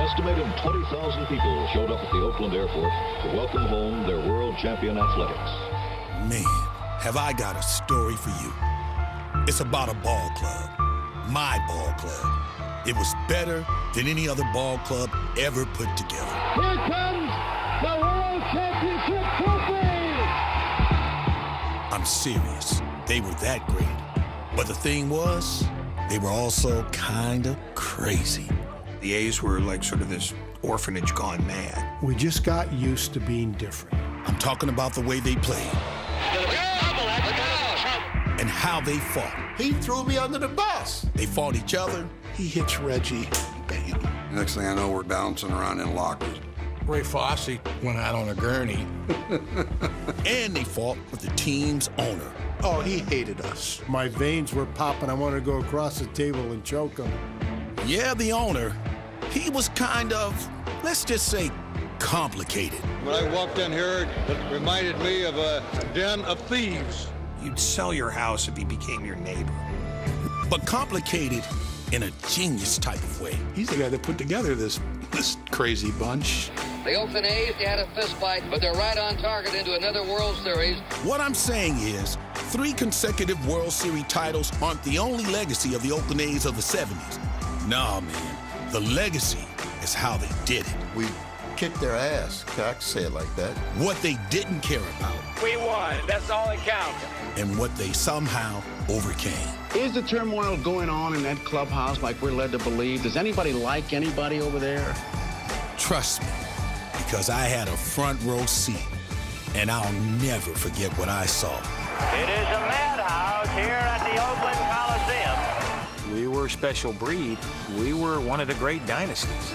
estimated 20,000 people showed up at the Oakland airport to welcome home their world champion athletics. Man, have I got a story for you. It's about a ball club, my ball club. It was better than any other ball club ever put together. Here comes the World Championship trophy! I'm serious. They were that great. But the thing was, they were also kind of crazy. The A's were like sort of this orphanage gone mad. We just got used to being different. I'm talking about the way they played. And how they fought. He threw me under the bus. They fought each other. He hits Reggie, bam. Next thing I know, we're bouncing around in lockers. Ray Fosse went out on a gurney. And they fought with the team's owner. Oh, he hated us. My veins were popping. I wanted to go across the table and choke him. Yeah, the owner. He was kind of, let's just say, complicated. When I walked in here, it reminded me of a den of thieves. You'd sell your house if he became your neighbor. But complicated in a genius type of way. He's the guy that put together this crazy bunch. The Oakland A's, they had a fist fight, but they're right on target into another World Series. What I'm saying is, 3 consecutive World Series titles aren't the only legacy of the Oakland A's of the 70s. Nah, man, the legacy is how they did it. We kicked their ass. I can say it like that. What they didn't care about. We won. That's all that counts. And what they somehow overcame. Is the turmoil going on in that clubhouse like we're led to believe? Does anybody like anybody over there? Trust me, because I had a front row seat, and I'll never forget what I saw. It is a madhouse here at the Oakland Coliseum. We were a special breed. We were one of the great dynasties.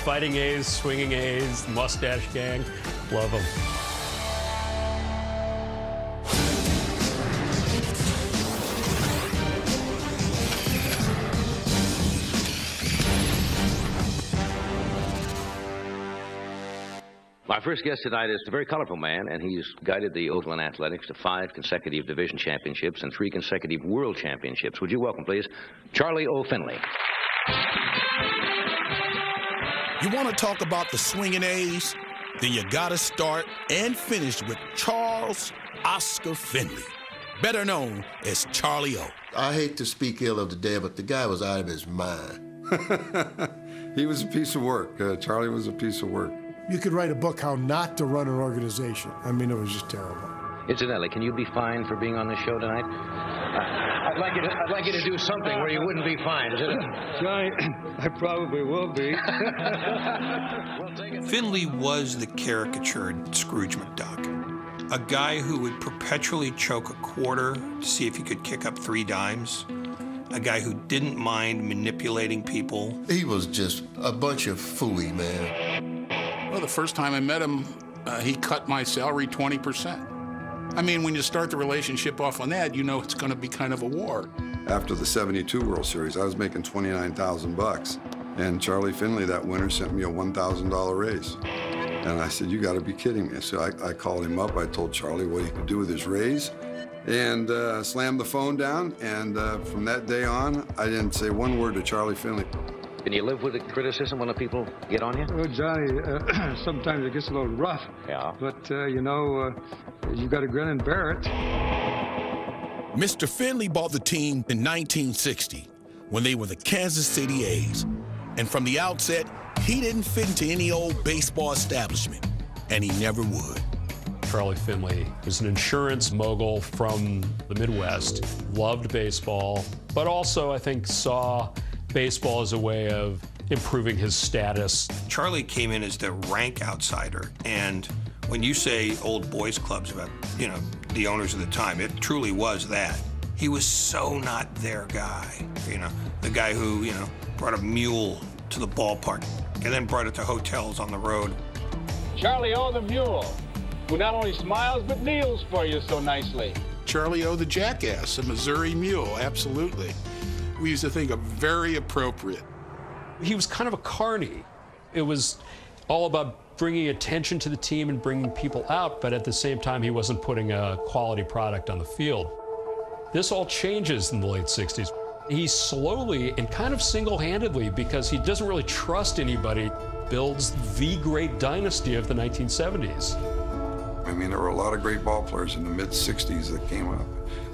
Fighting A's, Swinging A's, Mustache Gang, love them. My first guest tonight is a very colorful man, and he's guided the Oakland Athletics to 5 consecutive division championships and 3 consecutive world championships. Would you welcome, please, Charlie O. Finley. You want to talk about the Swingin A's? Then you got to start and finish with Charles Oscar Finley, better known as Charlie O. I hate to speak ill of the dead, but the guy was out of his mind. He was a piece of work. Charlie was a piece of work. You could write a book how not to run an organization. I mean, it was just terrible. Incidentally, can you be fined for being on this show tonight? I'd like you to do something where you wouldn't be fined. Johnny, I probably will be. Finley was the caricatured Scrooge McDuck. A guy who would perpetually choke a quarter to see if he could kick up 3 dimes. A guy who didn't mind manipulating people. He was just a bunch of fooey, man. Well, the first time I met him, he cut my salary 20%. I mean, when you start the relationship off on that, you know it's going to be kind of a war. After the '72 World Series, I was making $29,000, and Charlie Finley that winter sent me a $1,000 raise. And I said, "You got to be kidding me!" So I called him up. I told Charlie what he could do with his raise, and slammed the phone down. And from that day on, I didn't say one word to Charlie Finley. Can you live with the criticism when the people get on you? Well, Johnny, sometimes it gets a little rough. Yeah. But, you know, you got to grin and bear it. Mr. Finley bought the team in 1960 when they were the Kansas City A's. And from the outset, he didn't fit into any old baseball establishment, and he never would. Charlie Finley was an insurance mogul from the Midwest, loved baseball, but also, I think, saw baseball as a way of improving his status. Charlie came in as the rank outsider, and when you say old boys clubs about, you know, the owners of the time, it truly was that. He was so not their guy, you know, the guy who, you know, brought a mule to the ballpark and then brought it to hotels on the road. Charlie O. the Mule, who not only smiles but kneels for you so nicely. Charlie O. the Jackass, a Missouri Mule, absolutely. We used to think of very appropriate. He was kind of a carny. It was all about bringing attention to the team and bringing people out, but at the same time, he wasn't putting a quality product on the field. This all changes in the late 60s. He slowly and kind of single-handedly, because he doesn't really trust anybody, builds the great dynasty of the 1970s. I mean, there were a lot of great ball players in the mid-'60s that came up,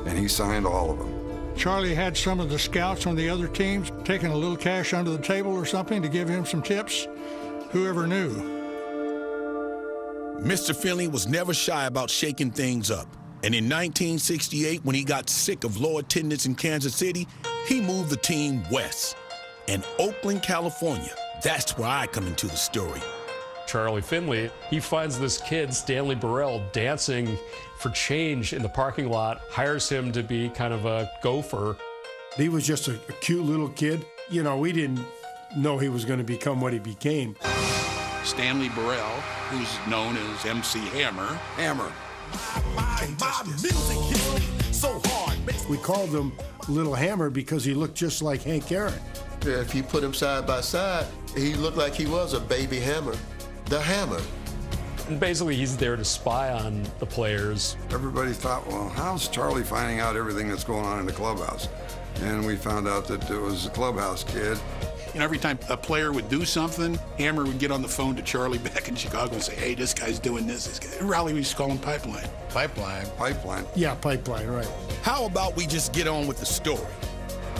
and he signed all of them. Charlie had some of the scouts on the other teams taking a little cash under the table or something to give him some tips. Whoever knew. Mr. Finley was never shy about shaking things up. And in 1968, when he got sick of low attendance in Kansas City, he moved the team west. And Oakland, California, that's where I come into the story. Charlie Finley, he finds this kid, Stanley Burrell, dancing for change in the parking lot, hires him to be kind of a gopher. He was just a cute little kid. You know, we didn't know he was going to become what he became. Stanley Burrell, who's known as MC Hammer. My music hits me so hard. We called him Little Hammer because he looked just like Hank Aaron. Yeah, if you put him side by side, he looked like he was a baby Hammer. The Hammer. And basically, he's there to spy on the players. Everybody thought, well, how's Charlie finding out everything that's going on in the clubhouse? And we found out that it was a clubhouse kid. And every time a player would do something, Hammer would get on the phone to Charlie back in Chicago and say, hey, this guy's doing this. Raleigh, we used to call him Pipeline. Pipeline. Yeah, Pipeline, right. How about we just get on with the story?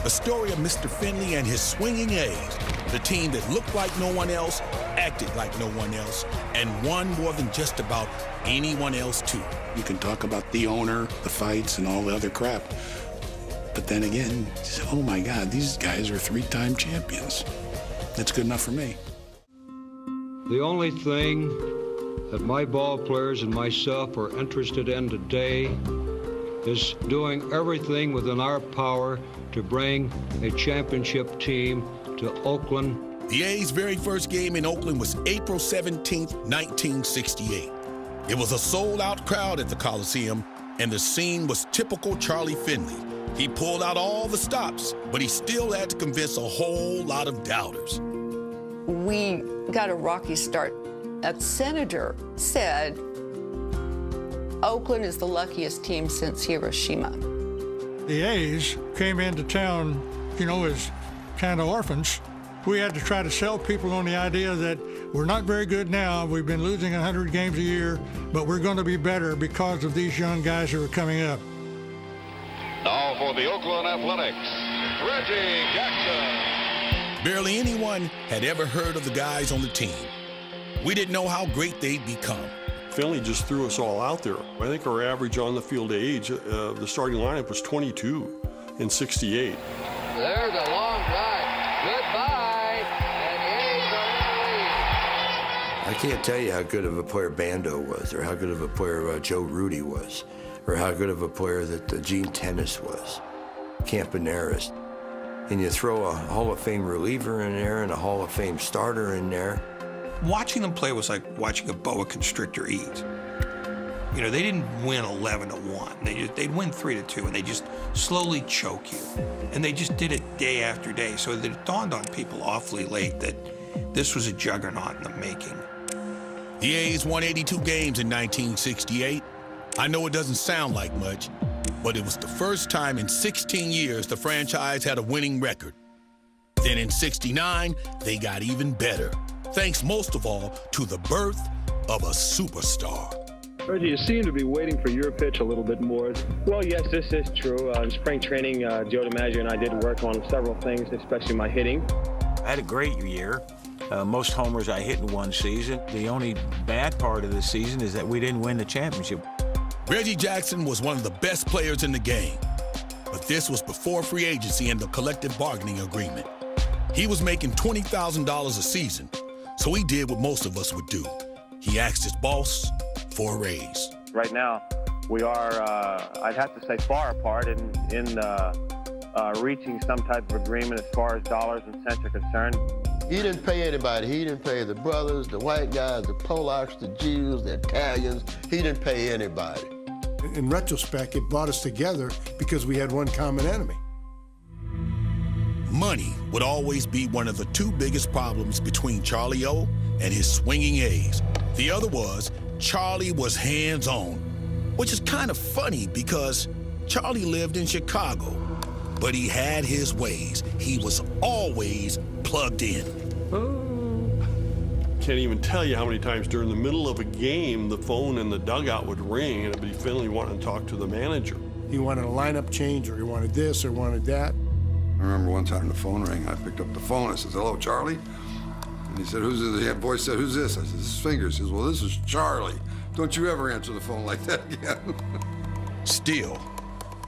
The story of Mr. Finley and his Swingin A's, the team that looked like no one else, acted like no one else, and won more than just about anyone else, too. You can talk about the owner, the fights, and all the other crap. But then again, oh my God, these guys are three-time champions. That's good enough for me. The only thing that my ball players and myself are interested in today is doing everything within our power to bring a championship team to Oakland. The A's very first game in Oakland was April 17th, 1968. It was a sold-out crowd at the Coliseum, and the scene was typical Charlie Finley. He pulled out all the stops, but he still had to convince a whole lot of doubters. We got a rocky start. A senator said, Oakland is the luckiest team since Hiroshima. The A's came into town, you know, as kind of orphans. We had to try to sell people on the idea that we're not very good now. We've been losing 100 games a year, but we're going to be better because of these young guys who are coming up. Now for the Oakland Athletics, Reggie Jackson. Barely anyone had ever heard of the guys on the team. We didn't know how great they'd become. Finley just threw us all out there. I think our average on-the-field age, the starting lineup was 22 in 68. There's a long drive. Goodbye. And the A's are in the lead. I can't tell you how good of a player Bando was, or how good of a player Joe Rudy was, or how good of a player that Gene Tennis was, Campaneris. And you throw a Hall of Fame reliever in there and a Hall of Fame starter in there. Watching them play was like watching a boa constrictor eat. You know, they didn't win 11-1. They'd win 3-2, and they just slowly choke you. And they just did it day after day. So that it dawned on people awfully late that this was a juggernaut in the making. The A's won 82 games in 1968. I know it doesn't sound like much, but it was the first time in 16 years the franchise had a winning record. Then in '69, they got even better, thanks most of all to the birth of a superstar. Reggie, you seem to be waiting for your pitch a little bit more. Well, yes, this is true. In spring training, Joe DiMaggio and I did work on several things, especially my hitting. I had a great year. Most homers I hit in one season. The only bad part of the season is that we didn't win the championship. Reggie Jackson was one of the best players in the game, but this was before free agency and the collective bargaining agreement. He was making $20,000 a season, so he did what most of us would do. He asked his boss for a raise. Right now, we are, I'd have to say, far apart in reaching some type of agreement as far as dollars and cents are concerned. He didn't pay anybody. He didn't pay the brothers, the white guys, the Polacks, the Jews, the Italians. He didn't pay anybody. In retrospect, it brought us together because we had one common enemy. Money would always be one of the two biggest problems between Charlie O and his Swingin A's. The other was Charlie was hands-on, which is kind of funny because Charlie lived in Chicago, but he had his ways. He was always plugged in. can't even tell you how many times during the middle of a game the phone in the dugout would ring and it'd be Finley wanting to talk to the manager. He wanted a lineup change, or he wanted this, or wanted that. I remember one time the phone rang. I picked up the phone. I said, "Hello, Charlie." And he said, "Who's this?" The voice said, "Who's this?" I said, "This is Fingers." He says, "Well, this is Charlie. Don't you ever answer the phone like that again." Still,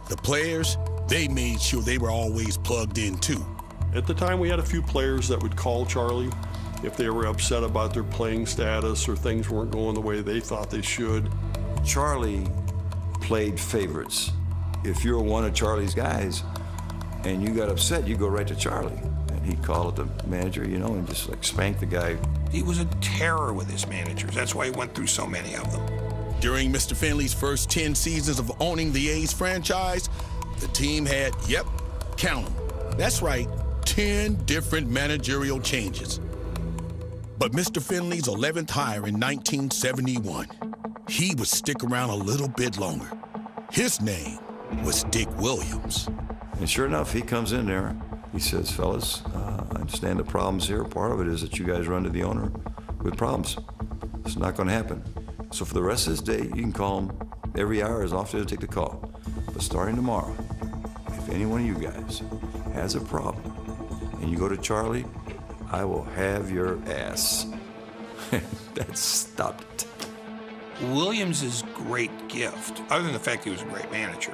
the players, they made sure they were always plugged in too. At the time, we had a few players that would call Charlie if they were upset about their playing status or things weren't going the way they thought they should. Charlie played favorites. If you're one of Charlie's guys and you got upset, you go right to Charlie. And he'd call the manager, you know, and just like spank the guy. He was a terror with his managers. That's why he went through so many of them. During Mr. Finley's first 10 seasons of owning the A's franchise, the team had, yep, count them. That's right, 10 different managerial changes. But Mr. Finley's 11th hire in 1971, he would stick around a little bit longer. His name was Dick Williams. And sure enough, he comes in there. He says, "Fellas, I understand the problems here. Part of it is that you guys run to the owner with problems. It's not going to happen. So for the rest of this day, you can call him every hour as often as you take the call. But starting tomorrow, if any one of you guys has a problem and you go to Charlie, I will have your ass." That stopped it. Williams's great gift, other than the fact he was a great manager,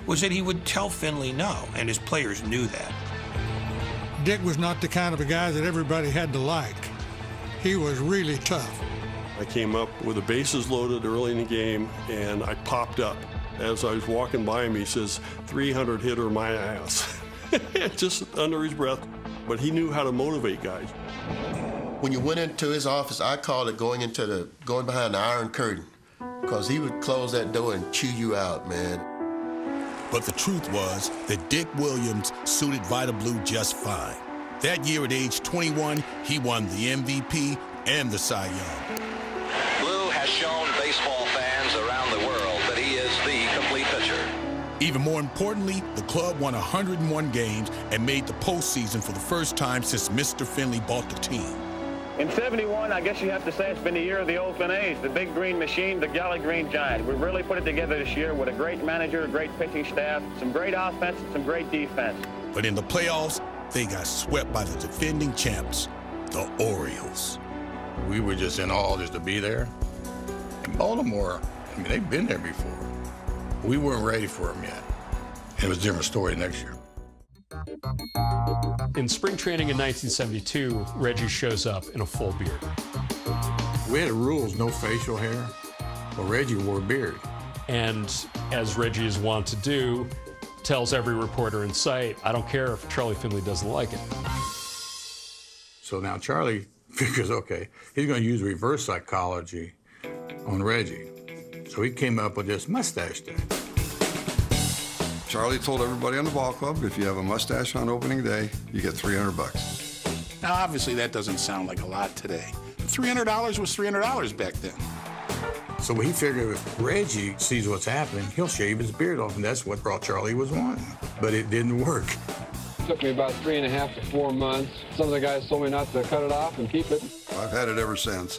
was that he would tell Finley no, and his players knew that. Dick was not the kind of a guy that everybody had to like. He was really tough. I came up with the bases loaded early in the game, and I popped up. As I was walking by him, he says, "300 hitter my ass." Just under his breath. But he knew how to motivate guys. When you went into his office, I called it going behind the iron curtain, because he would close that door and chew you out, man. But the truth was that Dick Williams suited Vita Blue just fine. That year at age 21, he won the MVP and the Cy Young. Blue has shown baseball fans around the world that he is the complete pitcher. Even more importantly, the club won 101 games and made the postseason for the first time since Mr. Finley bought the team. In 71, I guess you have to say it's been the year of the Oakland A's, the big green machine, the Galley Green Giant. We really put it together this year with a great manager, a great pitching staff, some great offense, and some great defense. But in the playoffs, they got swept by the defending champs, the Orioles. We were just in awe just to be there. In Baltimore, I mean, they've been there before. We weren't ready for them yet. It was a different story next year. In spring training in 1972, Reggie shows up in a full beard. We had rules, no facial hair. Well, Reggie wore a beard. And as Reggie is wont to do, tells every reporter in sight, "I don't care if Charlie Finley doesn't like it." So now Charlie figures, okay, he's going to use reverse psychology on Reggie. So he came up with this mustache thing. Charlie told everybody on the ball club, if you have a mustache on opening day, you get $300. Now, obviously, that doesn't sound like a lot today. But $300 was $300 back then. So he figured if Reggie sees what's happening, he'll shave his beard off, and that's what brought Charlie was wanting. But it didn't work. It took me about 3.5 to 4 months. Some of the guys told me not to cut it off and keep it. I've had it ever since.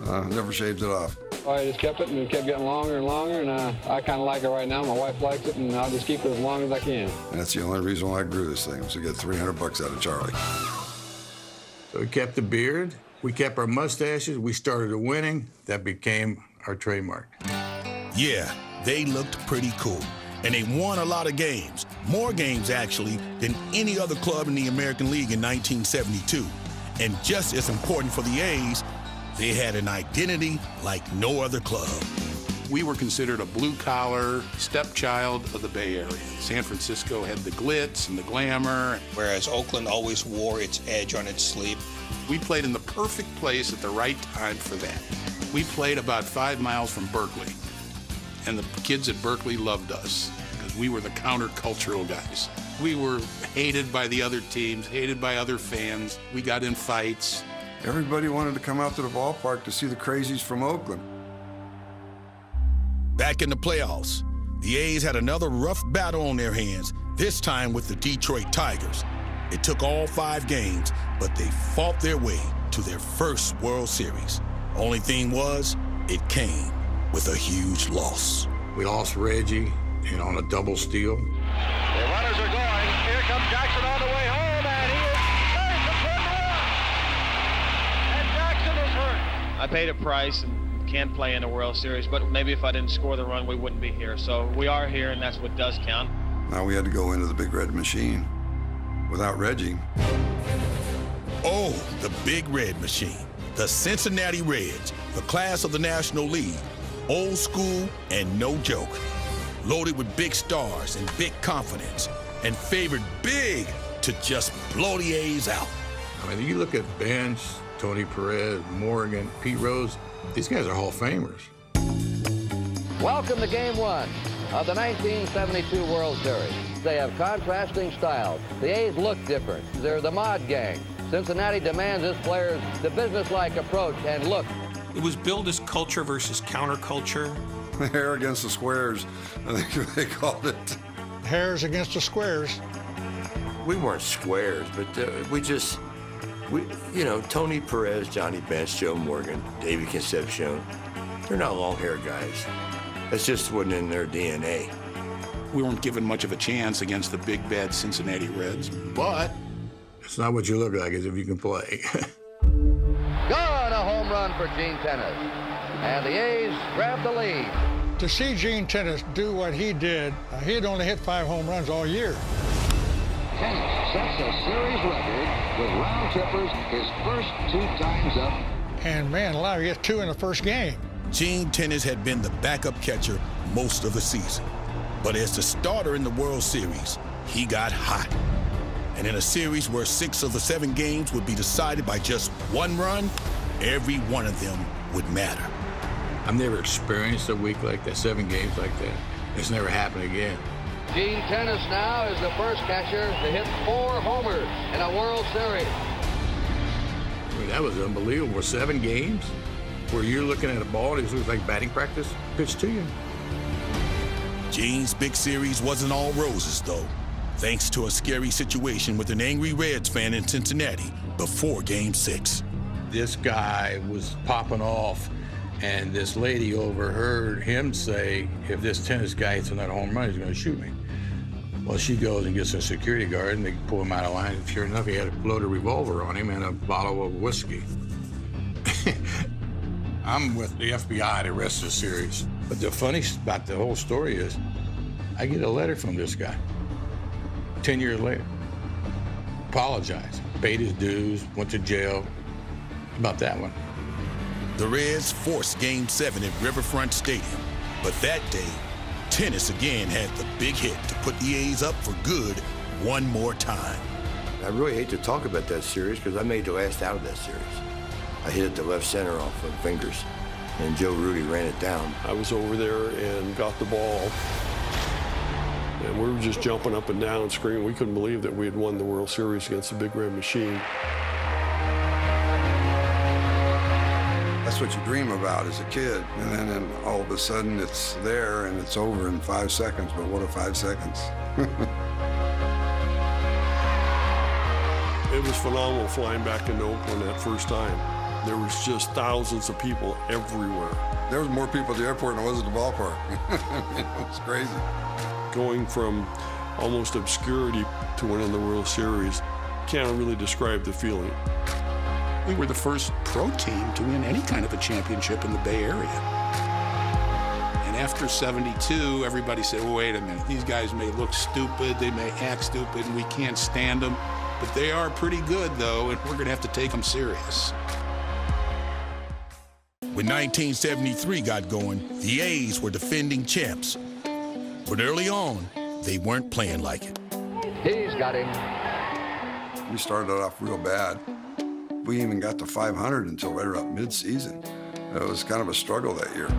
Never shaved it off. I just kept it, and it kept getting longer and longer, and I kind of like it right now. My wife likes it, and I'll just keep it as long as I can. And that's the only reason why I grew this thing, was to get $300 out of Charlie. So we kept the beard, we kept our mustaches, we started winning. That became our trademark. Yeah, they looked pretty cool. And they won a lot of games. More games, actually, than any other club in the American League in 1972. And just as important for the A's, they had an identity like no other club. We were considered a blue-collar stepchild of the Bay Area. San Francisco had the glitz and the glamour. Whereas Oakland always wore its edge on its sleeve. We played in the perfect place at the right time for that. We played about 5 miles from Berkeley. And the kids at Berkeley loved us because we were the countercultural guys. We were hated by the other teams, hated by other fans. We got in fights. Everybody wanted to come out to the ballpark to see the crazies from Oakland. Back in the playoffs, the A's had another rough battle on their hands, this time with the Detroit Tigers. It took all 5 games, but they fought their way to to their first World Series. Only thing was, it came with a huge loss. We lost Reggie, on a double steal. The runners are going. Here comes Jackson on the way home, and he is safe to put one. And Jackson is hurt. I paid a price and can't play in the World Series, but maybe if I didn't score the run, we wouldn't be here. So we are here, and that's what does count. Now we had to go into the Big Red Machine without Reggie. Oh, the Big Red Machine. The Cincinnati Reds, the class of the National League. Old school and no joke. Loaded with big stars and big confidence, and favored big to just blow the A's out. I mean, you look at Bench, Tony Perez, Morgan, Pete Rose, these guys are Hall of Famers. Welcome to Game 1 of the 1972 World Series. They have contrasting styles. The A's look different. They're the mod gang. Cincinnati demands its players the businesslike approach and look. It was billed as culture versus counterculture. Hair against the squares, I think they called it. Hairs against the squares. We weren't squares, but Tony Perez, Johnny Bench, Joe Morgan, Davey Concepcion, they're not long-haired guys. That just wasn't in their DNA. We weren't given much of a chance against the big, bad Cincinnati Reds, but... It's not what you look like, it's if you can play. Gone, a home run for Gene Tennis. And the A's grab the lead. To see Gene Tennis do what he did, he had only hit 5 home runs all year. Tennis sets a series record with round trippers his first 2 times up. And man, alive, he hit 2 in the first game. Gene Tennis had been the backup catcher most of the season. But as the starter in the World Series, he got hot. And in a series where 6 of the 7 games would be decided by just 1 run, every one of them would matter. I've never experienced a week like that, 7 games like that. It's never happened again. Gene Tennis now is the first catcher to hit 4 homers in a World Series. I mean, that was unbelievable. 7 games where you're looking at a ball and it looks like batting practice, pitched to you. Gene's big series wasn't all roses, though, thanks to a scary situation with an angry Reds fan in Cincinnati before Game 6. This guy was popping off, and this lady overheard him say, if this tennis guy hits another home run, he's going to shoot me. Well, she goes and gets a security guard, and they pull him out of line, and sure enough, he had a loaded revolver on him and a bottle of whiskey. I'm with the FBI the rest of the series. But the funniest about the whole story is, I get a letter from this guy 10 years later. Apologized, paid his dues, went to jail. About that one. The Reds forced Game 7 at Riverfront Stadium, but that day, Tennis again had the big hit to put the A's up for good one more time. I really hate to talk about that series because I made the last out of that series. I hit it to left center off of fingers, and Joe Rudy ran it down. I was over there and got the ball, and we were just jumping up and down, screaming. We couldn't believe that we had won the World Series against the Big Red Machine. That's what you dream about as a kid, and then all of a sudden it's there and it's over in 5 seconds, but what a 5 seconds. It was phenomenal flying back into Oakland that first time. There was just thousands of people everywhere. There was more people at the airport than there was at the ballpark. I mean, it was crazy. Going from almost obscurity to winning the World Series, can't really describe the feeling. We were the first pro team to win any kind of a championship in the Bay Area. And after '72, everybody said, well, wait a minute, these guys may look stupid, they may act stupid, and we can't stand them, but they are pretty good, though, and we're going to have to take them serious. When 1973 got going, the A's were defending champs. But early on, they weren't playing like it. He's got him. We started off real bad. We even got to 500 until right around mid-season. It was kind of a struggle that year.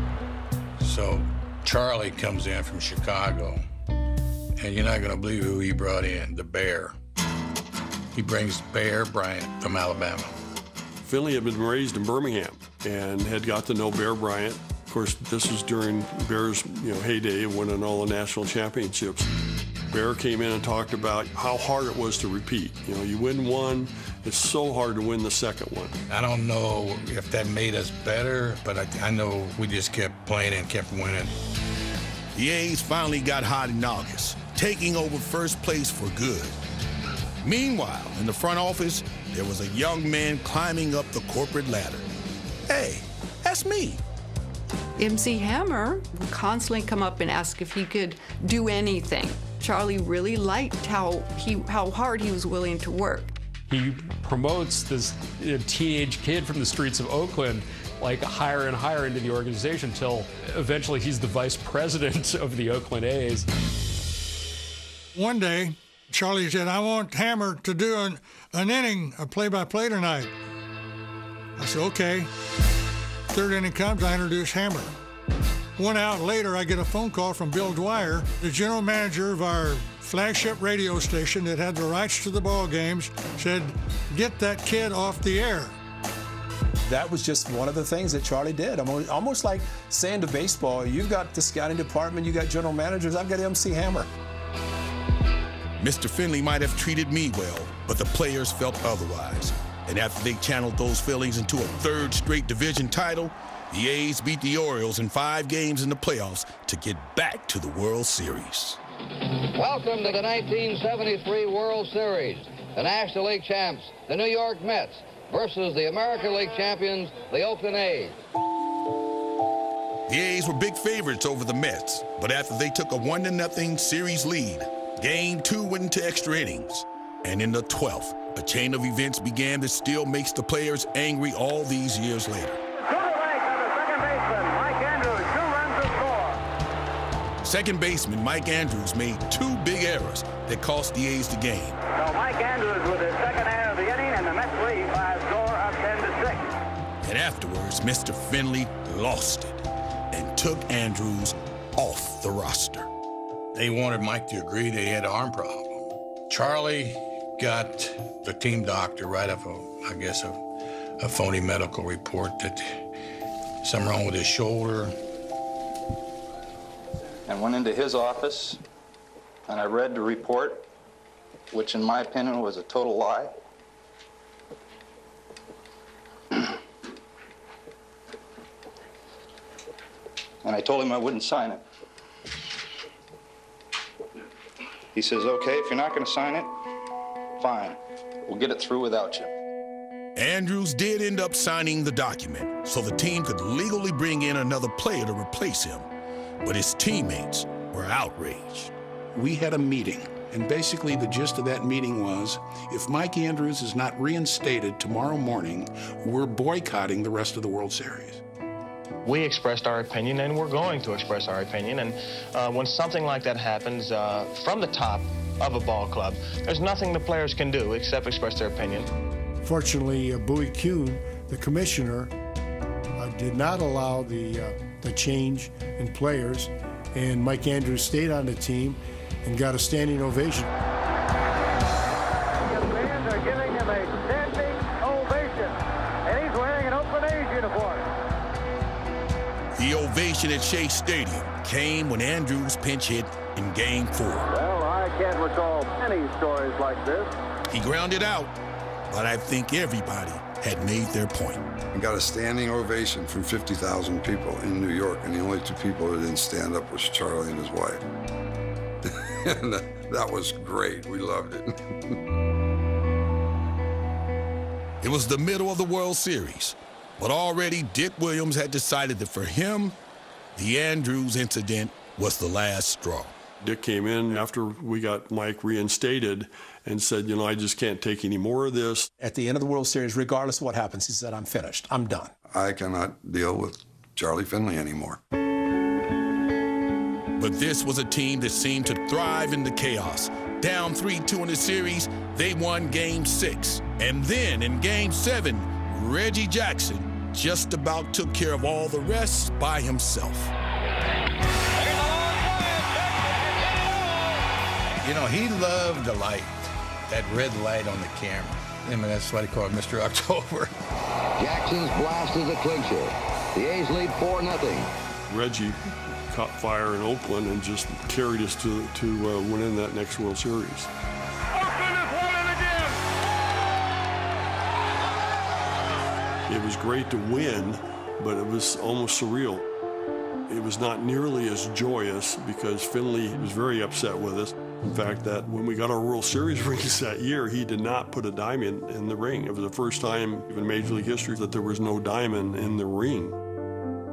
So Charlie comes in from Chicago, and you're not going to believe who he brought in, the Bear. He brings Bear Bryant from Alabama. Finley had been raised in Birmingham and had got to know Bear Bryant. Of course, this was during Bear's heyday of winning all the national championships. Bear came in and talked about how hard it was to repeat. You win one, It's so hard to win the second one. I don't know if that made us better, but I know we just kept playing and kept winning. The A's finally got hot in August, taking over first place for good. Meanwhile, in the front office, there was a young man climbing up the corporate ladder. Hey, that's me. MC Hammer would constantly come up and ask if he could do anything. Charlie really liked how hard he was willing to work. He promotes this teenage kid from the streets of Oakland like higher and higher into the organization until eventually he's the vice president of the Oakland A's. One day, Charlie said, I want Hammer to do an inning, a play-by-play tonight. I said, okay. Third inning comes, I introduce Hammer. 1 hour later, I get a phone call from Bill Dwyer, the general manager of our flagship radio station that had the rights to the ball games, said, get that kid off the air. That was just one of the things that Charlie did. Almost like saying to baseball, you've got the scouting department, you got general managers, I've got MC Hammer. Mr. Finley might have treated me well, but the players felt otherwise. And after they channeled those feelings into a third straight division title, the A's beat the Orioles in 5 games in the playoffs to get back to the World Series. Welcome to the 1973 World Series. The National League champs, the New York Mets, versus the American League champions, the Oakland A's. The A's were big favorites over the Mets, but after they took a 1-0 series lead, Game 2 went into extra innings. And in the 12th, a chain of events began that still makes the players angry all these years later. Second baseman Mike Andrews made 2 big errors that cost the A's the game. So Mike Andrews with his second error of the inning, and the Mets lead by a score of 10-6. And afterwards, Mr. Finley lost it and took Andrews off the roster. They wanted Mike to agree that he had an arm problem. Charlie got the team doctor right off a phony medical report that something wrong with his shoulder. And went into his office, and I read the report, which in my opinion was a total lie. And I told him I wouldn't sign it. He says, okay, if you're not going to sign it, fine. We'll get it through without you. Andrews did end up signing the document so the team could legally bring in another player to replace him. But his teammates were outraged. We had a meeting, and basically the gist of that meeting was, if Mike Andrews is not reinstated tomorrow morning, we're boycotting the rest of the World Series. We expressed our opinion, and we're going to express our opinion. And when something like that happens from the top of a ball club, there's nothing the players can do except express their opinion. Fortunately, Bowie Kuhn, the commissioner, did not allow the change in players, and Mike Andrews stayed on the team and got a standing ovation. The fans are giving him a standing ovation, and he's wearing an Oakland A's uniform. The ovation at Shea Stadium came when Andrews pinch hit in Game 4. Well, I can't recall many stories like this. He grounded out, but I think everybody had made their point. And got a standing ovation from 50,000 people in New York, and the only 2 people who didn't stand up was Charlie and his wife. And that was great. We loved it. It was the middle of the World Series, but already Dick Williams had decided that for him, the Andrews incident was the last straw. Dick came in after we got Mike reinstated and said, you know, I just can't take any more of this. At the end of the World Series, regardless of what happens, he said, I'm finished. I'm done. I cannot deal with Charlie Finley anymore. But this was a team that seemed to thrive in the chaos. Down 3-2 in the series, they won Game 6. And then in Game 7, Reggie Jackson just about took care of all the rest by himself. You know, he loved the light, that red light on the camera. I mean, that's why they call it Mr. October. Jackson's blast is a clincher. The A's lead 4-0. Reggie caught fire in Oakland and just carried us to winning that next World Series. Oakland has won it again! It was great to win, but it was almost surreal. It was not nearly as joyous because Finley was very upset with us. In fact, that when we got our World Series rings that year, he did not put a diamond in the ring. It was the first time in Major League history that there was no diamond in the ring.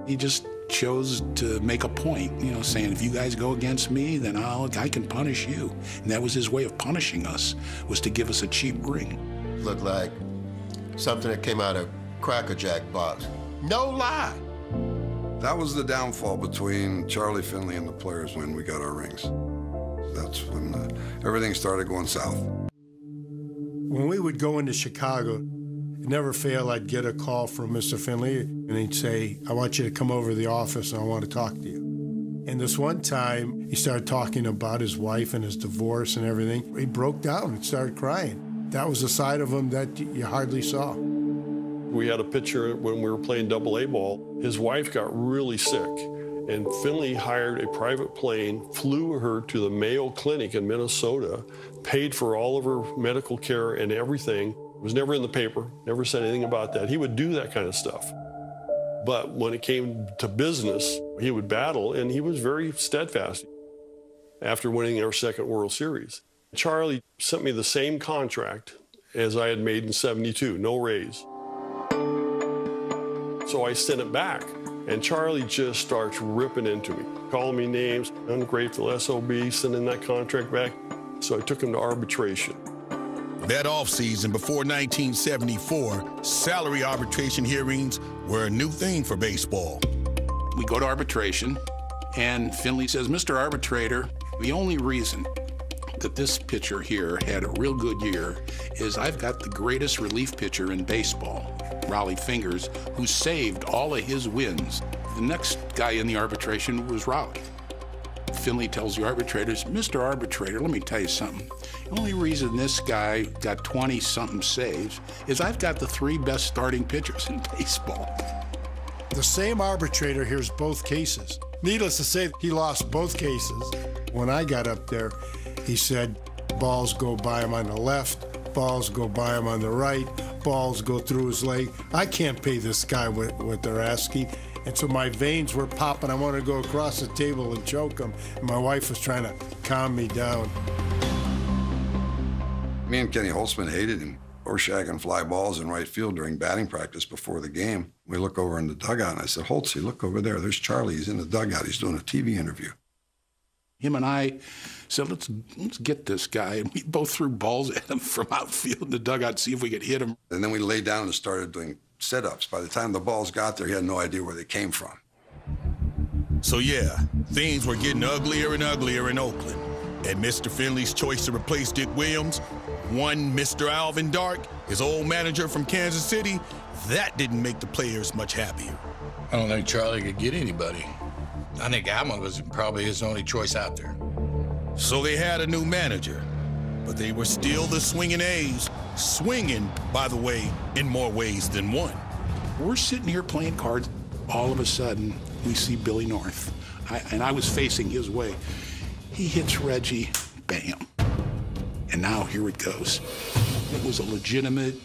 He just chose to make a point, you know, saying, if you guys go against me, then I can punish you. And that was his way of punishing us, was to give us a cheap ring. Looked like something that came out of Cracker Jack box. No lie. That was the downfall between Charlie Finley and the players when we got our rings. That's when everything started going south. When we would go into Chicago, it never failed, I'd get a call from Mr. Finley, and he'd say, I want you to come over to the office and I want to talk to you. And this one time, he started talking about his wife and his divorce and everything. He broke down and started crying. That was a side of him that you hardly saw. We had a picture when we were playing AA ball. His wife got really sick, and Finley hired a private plane, flew her to the Mayo Clinic in Minnesota, paid for all of her medical care and everything. It was never in the paper, never said anything about that. He would do that kind of stuff. But when it came to business, he would battle, and he was very steadfast. After winning our second World Series, Charlie sent me the same contract as I had made in '72, no raise. So I sent it back, and Charlie just starts ripping into me, calling me names, ungrateful SOB, sending that contract back. So I took him to arbitration. That offseason, before 1974, salary arbitration hearings were a new thing for baseball. We go to arbitration, and Finley says, Mr. Arbitrator, the only reason that this pitcher here had a real good year is I've got the greatest relief pitcher in baseball, Raleigh Fingers, who saved all of his wins. The next guy in the arbitration was Raleigh. Finley tells the arbitrators, Mr. Arbitrator, let me tell you something. The only reason this guy got 20-something saves is I've got the 3 best starting pitchers in baseball. The same arbitrator hears both cases. Needless to say, he lost both cases. When I got up there, he said, balls go by him on the left, balls go by him on the right, balls go through his leg. I can't pay this guy what they're asking. And so my veins were popping. I wanted to go across the table and choke him. And my wife was trying to calm me down. Me and Kenny Holtzman hated him. We're shagging fly balls in right field during batting practice before the game. We look over in the dugout, and I said, Holtzy, look over there. There's Charlie. He's in the dugout. He's doing a TV interview. Him and I said, let's get this guy. And we both threw balls at him from outfield in the dugout, see if we could hit him. And then we laid down and started doing setups. By the time the balls got there, he had no idea where they came from. So yeah, things were getting uglier and uglier in Oakland. And Mr. Finley's choice to replace Dick Williams, one Mr. Alvin Dark, his old manager from Kansas City, that didn't make the players much happier. I don't think Charlie could get anybody. I think Alvin was probably his only choice out there. So they had a new manager, but they were still the Swingin A's. Swinging, by the way, in more ways than one. We're sitting here playing cards. All of a sudden, we see Billy North. And I was facing his way. He hits Reggie, bam. And now here it goes. It was a legitimate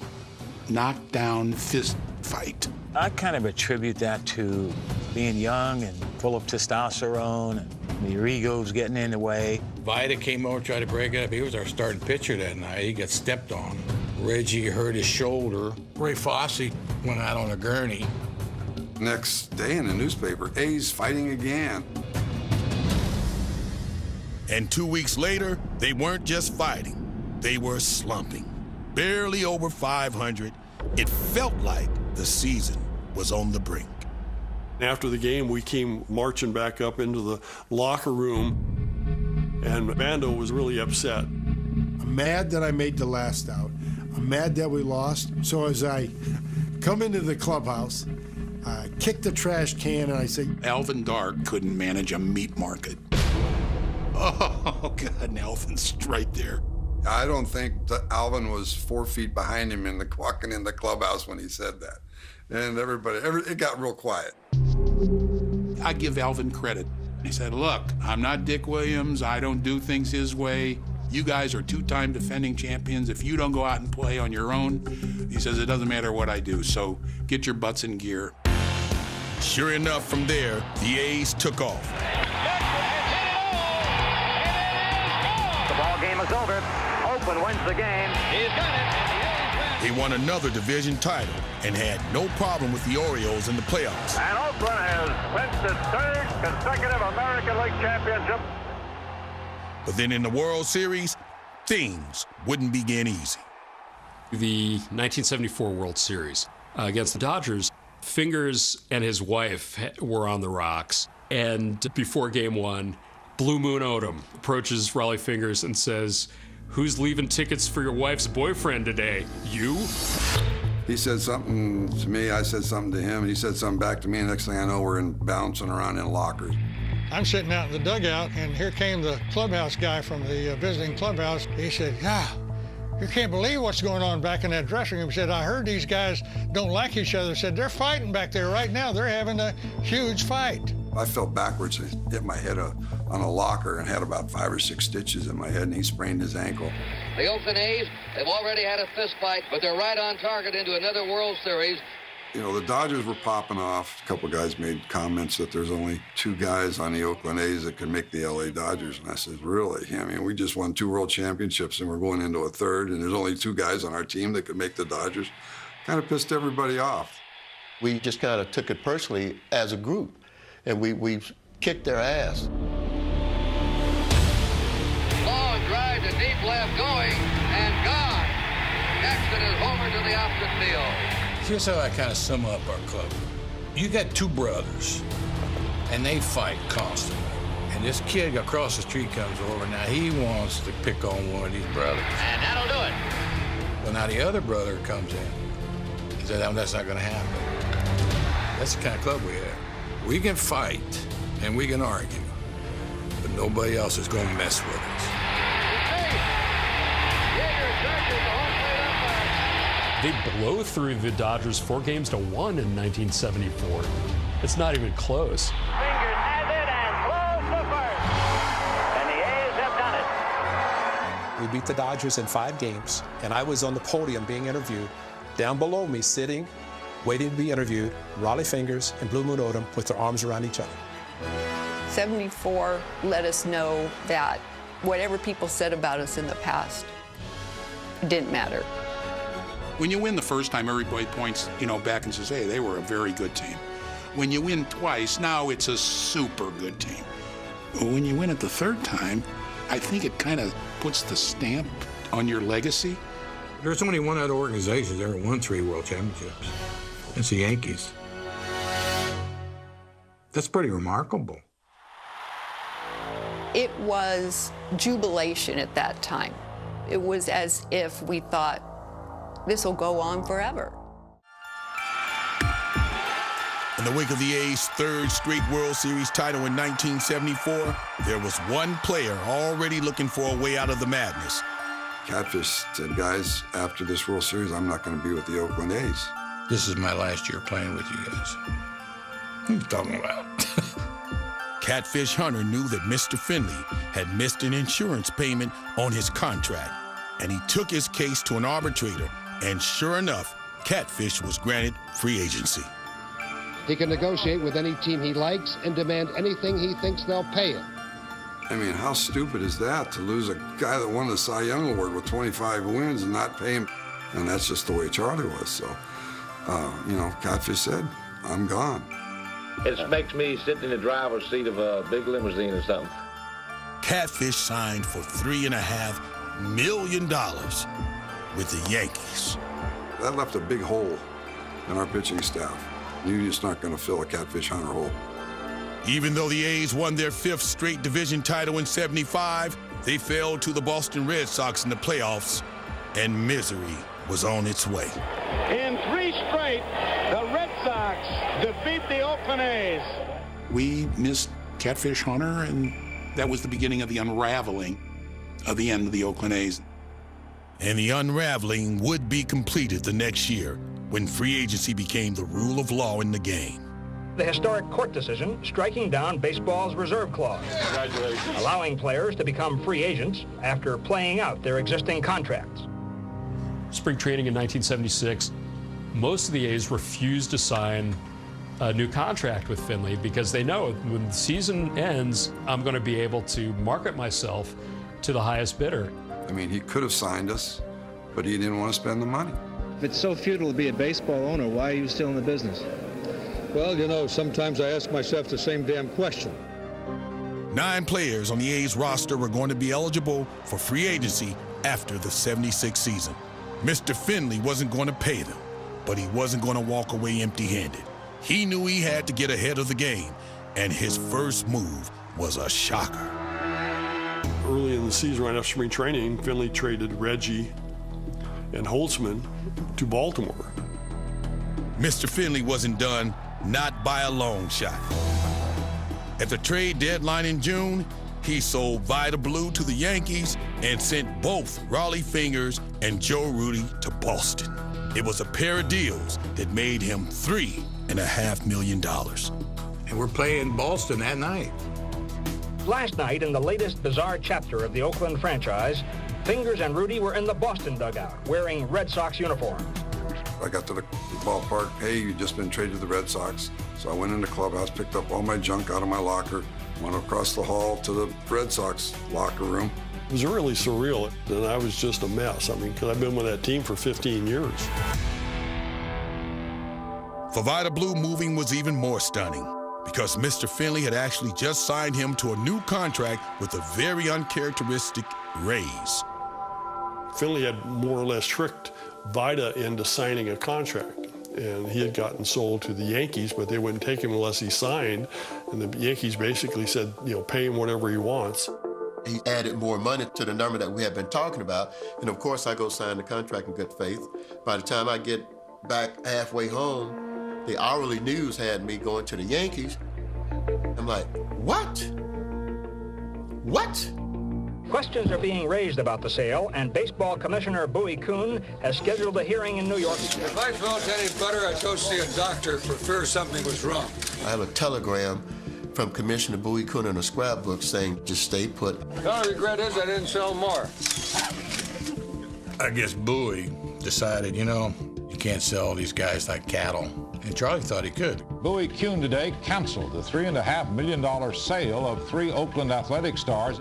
knockdown fist fight. I kind of attribute that to being young and full of testosterone and your ego's getting in the way. Vida came over, tried to break it up. He was our starting pitcher that night. He got stepped on. Reggie hurt his shoulder. Ray Fosse went out on a gurney. Next day in the newspaper, A's fighting again. And 2 weeks later, they weren't just fighting. They were slumping. Barely over 500. It felt like the season was on the brink. After the game, we came marching back up into the locker room, and Bando was really upset. I'm mad that I made the last out. I'm mad that we lost. So as I come into the clubhouse, I kick the trash can and I say, Alvin Dark couldn't manage a meat market. Oh, God, and Alvin's right there. I don't think that Alvin was 4 feet behind him walking in the clubhouse when he said that. And it got real quiet. I give Alvin credit. He said, look, I'm not Dick Williams. I don't do things his way. You guys are two-time defending champions. If you don't go out and play on your own, he says, it doesn't matter what I do, so get your butts in gear. Sure enough, from there, the A's took off. The ball game is over. Oakland wins the game. He's got it. They won another division title and had no problem with the Orioles in the playoffs. And Oakland has clinched its third consecutive American League championship. But then in the World Series, things wouldn't begin easy. The 1974 World Series against the Dodgers, Fingers and his wife were on the rocks. And before Game 1, Blue Moon Odom approaches Raleigh Fingers and says, "Who's leaving tickets for your wife's boyfriend today? You?" He said something to me, I said something to him, and he said something back to me, and next thing I know, we're bouncing around in lockers. I'm sitting out in the dugout, and here came the clubhouse guy from the visiting clubhouse. He said, "Yeah, you can't believe what's going on back in that dressing room." He said, "I heard these guys don't like each other." He said, "They're fighting back there right now. They're having a huge fight." I fell backwards and hit my head on a locker and had about 5 or 6 stitches in my head, and he sprained his ankle. The Oakland A's, they've already had a fist fight, but they're right on target into another World Series. You know, the Dodgers were popping off. A couple guys made comments that there's only 2 guys on the Oakland A's that can make the LA Dodgers. And I said, really? I mean, we just won 2 world championships and we're going into a third, and there's only 2 guys on our team that could make the Dodgers. Kind of pissed everybody off. We just kind of took it personally as a group, and we kicked their ass. Long drive to deep left going, and gone. Jackson is homer to the opposite field. Here's how I kind of sum up our club. You got 2 brothers, and they fight constantly. And this kid across the street comes over. Now, he wants to pick on one of these brothers. And that'll do it. Well, now the other brother comes in. He said, "Oh, that's not going to happen." That's the kind of club we have. We can fight, and we can argue, but nobody else is going to mess with us. They blow through the Dodgers 4 games to 1 in 1974. It's not even close. Fingers has it and throws to first. And the A's have done it. We beat the Dodgers in 5 games, and I was on the podium being interviewed. Down below me, sitting, waiting to be interviewed, Raleigh Fingers and Blue Moon Odom with their arms around each other. 74 let us know that whatever people said about us in the past didn't matter. When you win the first time, everybody points, back and says, hey, they were a very good team. When you win twice, now it's a super good team. When you win it the third time, I think it kind of puts the stamp on your legacy. There's only one other organization that ever won 3 world championships. It's the Yankees. That's pretty remarkable. It was jubilation at that time. It was as if we thought, this will go on forever. In the wake of the A's 3rd straight World Series title in 1974, there was one player already looking for a way out of the madness. Catfish said, guys, after this World Series, I'm not going to be with the Oakland A's. This is my last year playing with you guys. What are you talking about? Catfish Hunter knew that Mr. Finley had missed an insurance payment on his contract, and he took his case to an arbitrator, and sure enough, Catfish was granted free agency. He can negotiate with any team he likes and demand anything he thinks they'll pay him. I mean, how stupid is that, to lose a guy that won the Cy Young Award with 25 wins and not pay him? And that's just the way Charlie was. So, Catfish said, I'm gone. It makes me sit in the driver's seat of a big limousine or something. Catfish signed for $3.5 million with the Yankees. That left a big hole in our pitching staff. You're just not going to fill a Catfish Hunter hole. Even though the A's won their 5th straight division title in '75, they fell to the Boston Red Sox in the playoffs, and misery was on its way. In 3 straight, the Red Sox defeat the Oakland A's. We missed Catfish Hunter, and that was the beginning of the unraveling of the end of the Oakland A's. And the unraveling would be completed the next year when free agency became the rule of law in the game. The historic court decision striking down baseball's reserve clause, allowing players to become free agents after playing out their existing contracts. Spring training in 1976, most of the A's refused to sign a new contract with Finley because they know when the season ends, I'm going to be able to market myself to the highest bidder. I mean, he could have signed us, but he didn't want to spend the money. If it's so futile to be a baseball owner, why are you still in the business? Well, you know, sometimes I ask myself the same damn question. 9 players on the A's roster were going to be eligible for free agency after the '76 season. Mr. Finley wasn't going to pay them, but he wasn't going to walk away empty-handed. He knew he had to get ahead of the game, and his first move was a shocker. Early in the season, right after spring training, Finley traded Reggie and Holtzman to Baltimore. Mr. Finley wasn't done, not by a long shot. At the trade deadline in June, he sold Vida Blue to the Yankees and sent both Rollie Fingers and Joe Rudi to Boston. It was a pair of deals that made him $3.5 million. And we're playing Boston that night. Last night, in the latest bizarre chapter of the Oakland franchise, Fingers and Rudi were in the Boston dugout, wearing Red Sox uniforms. I got to the ballpark, hey, you've just been traded to the Red Sox. So I went in the clubhouse, picked up all my junk out of my locker, went across the hall to the Red Sox locker room. It was really surreal, and I was just a mess. I mean, because I've been with that team for 15 years. For Vida Blue, moving was even more stunning because Mr. Finley had actually just signed him to a new contract with a very uncharacteristic raise. Finley had more or less tricked Vida into signing a contract, and he had gotten sold to the Yankees, but they wouldn't take him unless he signed, and the Yankees basically said, you know, pay him whatever he wants. He added more money to the number that we had been talking about, and of course I go sign the contract in good faith. By the time I get back halfway home, the hourly news had me going to the Yankees. I'm like, what? What? Questions are being raised about the sale, and Baseball Commissioner Bowie Kuhn has scheduled a hearing in New York. If I felt any better, I'd go see a doctor for fear something was wrong. I have a telegram from Commissioner Bowie Kuhn in a scrapbook saying, just stay put. The only regret is I didn't sell more. I guess Bowie decided, you know, you can't sell these guys like cattle. And Charlie thought he could. Bowie Kuhn today canceled the $3.5 million sale of 3 Oakland Athletic stars.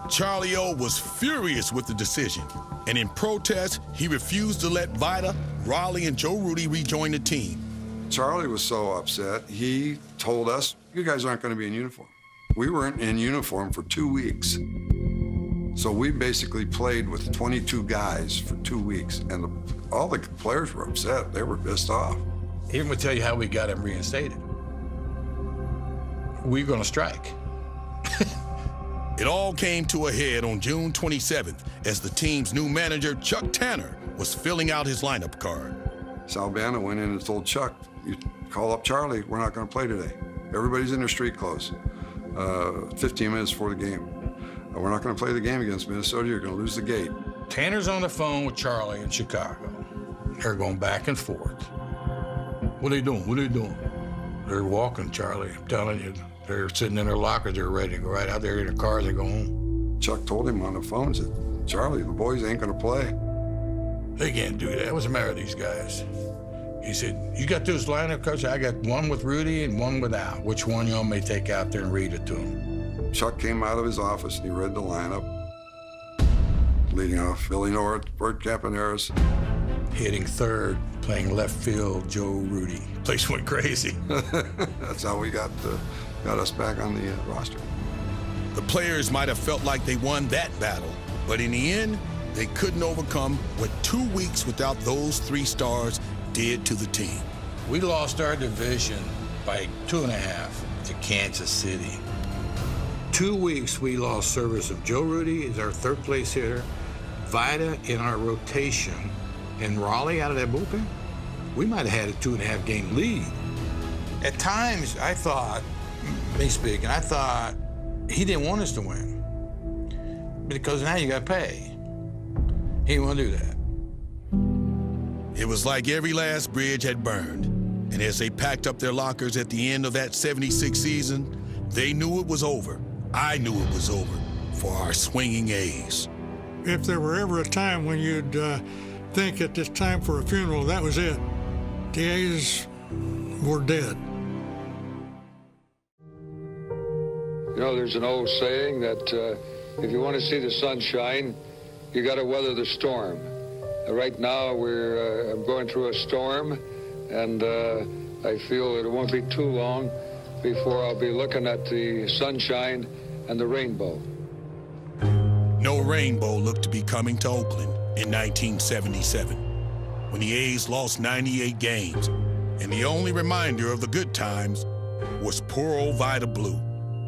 Charlie O was furious with the decision, and in protest, he refused to let Vida, Rollie, and Joe Rudi rejoin the team. Charlie was so upset, he told us, you guys aren't going to be in uniform. We weren't in uniform for 2 weeks. So we basically played with 22 guys for 2 weeks, and all the players were upset. They were pissed off. Even would tell you how we got him reinstated. We're going to strike. It all came to a head on June 27th as the team's new manager, Chuck Tanner, was filling out his lineup card. Sal Banta went in and told Chuck, you call up Charlie, we're not going to play today. Everybody's in their street clothes. 15 minutes before the game. We're not going to play the game against Minnesota. You're going to lose the gate. Tanner's on the phone with Charlie in Chicago. They're going back and forth. What are they doing? What are they doing? They're walking, Charlie. I'm telling you. They're sitting in their lockers. They're ready to go right out there in their cars and go home. Chuck told him on the phone, said, Charlie, the boys ain't going to play. They can't do that. What's the matter with these guys? He said, you got those lineup cards? I got one with Rudi and one without. Which one you want me to take out there and read it to him? Chuck came out of his office and he read the lineup. Leading off, Billy North, Bert Campaneris. Hitting third, playing left field, Joe Rudi. Place went crazy. That's how we got us back on the roster. The players might have felt like they won that battle, but in the end, they couldn't overcome what 2 weeks without those 3 stars did to the team. We lost our division by 2.5 to Kansas City. 2 weeks we lost service of Joe Rudi as our third place hitter, Vida in our rotation, and Rollie out of that bullpen. We might have had a 2.5 game lead. At times, I thought, me speaking, I thought he didn't want us to win because now you got to pay. He didn't want to do that. It was like every last bridge had burned. And as they packed up their lockers at the end of that '76 season, they knew it was over. I knew it was over for our Swingin A's. If there were ever a time when you'd think it's time for a funeral, that was it. The A's were dead. You know, there's an old saying that if you want to see the sunshine, you got to weather the storm. Right now, I'm going through a storm, and I feel it won't be too long before I'll be looking at the sunshine and the rainbow. No rainbow looked to be coming to Oakland in 1977, when the A's lost 98 games, and the only reminder of the good times was poor old Vida Blue,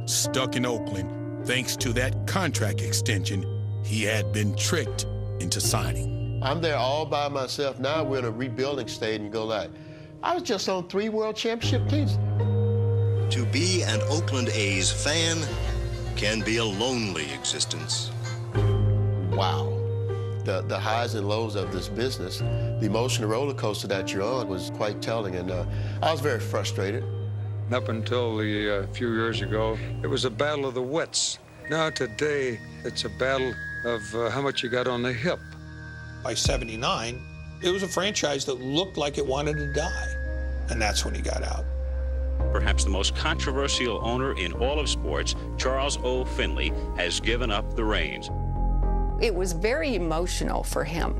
stuck in Oakland thanks to that contract extension he had been tricked into signing. I'm there all by myself. Now we're in a rebuilding state, and you go like, I was just on 3 World Championship teams. To be an Oakland A's fan can be a lonely existence. Wow. The highs and lows of this business, the emotional roller coaster that you're on was quite telling, and I was very frustrated. Up until a few years ago, it was a battle of the wits. Now today, it's a battle of how much you got on the hip. By '79, it was a franchise that looked like it wanted to die, and that's when he got out. Perhaps the most controversial owner in all of sports, Charles O. Finley, has given up the reins. It was very emotional for him.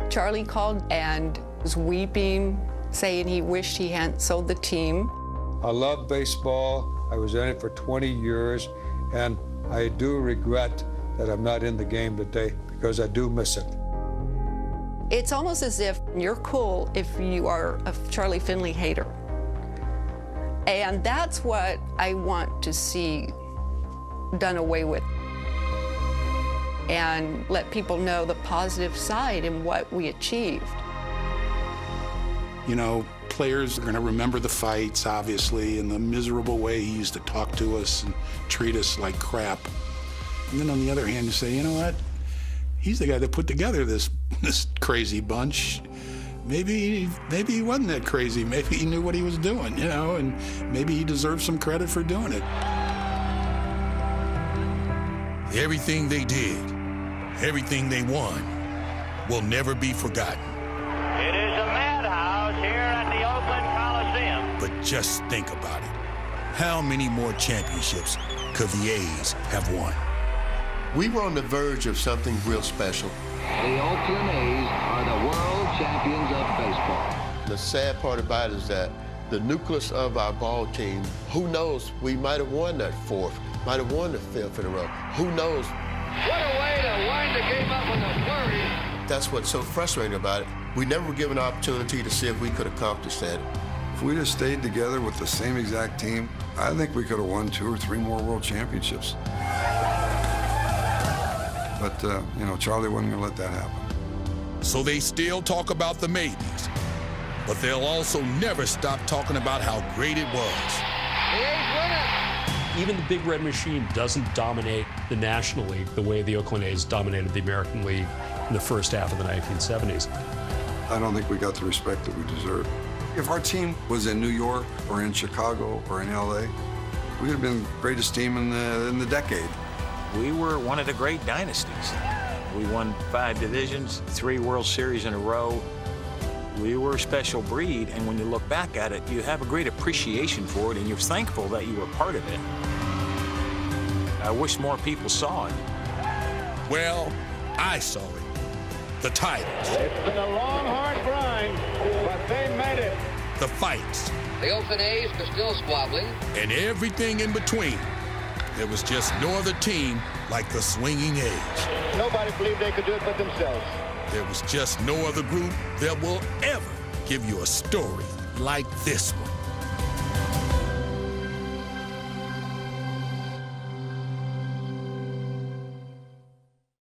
Charlie called and was weeping, saying he wished he hadn't sold the team. I love baseball. I was in it for 20 years, and I do regret that I'm not in the game today because I do miss it. It's almost as if you're cool if you are a Charlie Finley hater. And that's what I want to see done away with, and let people know the positive side and what we achieved. You know, players are going to remember the fights, obviously, and the miserable way he used to talk to us and treat us like crap. And then on the other hand, you say, you know what? He's the guy that put together this crazy bunch. Maybe he wasn't that crazy. Maybe he knew what he was doing, you know, and maybe he deserves some credit for doing it. Everything they did, everything they won, will never be forgotten. It is a madhouse here at the Oakland Coliseum. But just think about it. How many more championships could the A's have won? We were on the verge of something real special. The Oakland A's are the world champions of baseball. The sad part about it is that the nucleus of our ball team, who knows, we might have won that 4th, might have won the 5th in a row. Who knows? What a way to wind the game up with a flurry. That's what's so frustrating about it. We never were given an opportunity to see if we could accomplish that. If we'd have stayed together with the same exact team, I think we could have won 2 or 3 more World Championships. But, you know, Charlie wasn't going to let that happen. So they still talk about the maybes, but they'll also never stop talking about how great it was. The A's win it. Even the Big Red Machine doesn't dominate the National League the way the Oakland A's dominated the American League in the first half of the 1970s. I don't think we got the respect that we deserved. If our team was in New York or in Chicago or in LA, we would have been the greatest team in the decade. We were one of the great dynasties. We won 5 divisions, 3 World Series in a row. We were a special breed, and when you look back at it, you have a great appreciation for it, and you're thankful that you were part of it. I wish more people saw it. Well, I saw it. The titles. It's been a long, hard grind, but they made it. The fights. The Oakland A's are still squabbling. And everything in between. There was just no other team like the Swingin A's. Nobody believed they could do it but themselves. There was just no other group that will ever give you a story like this one.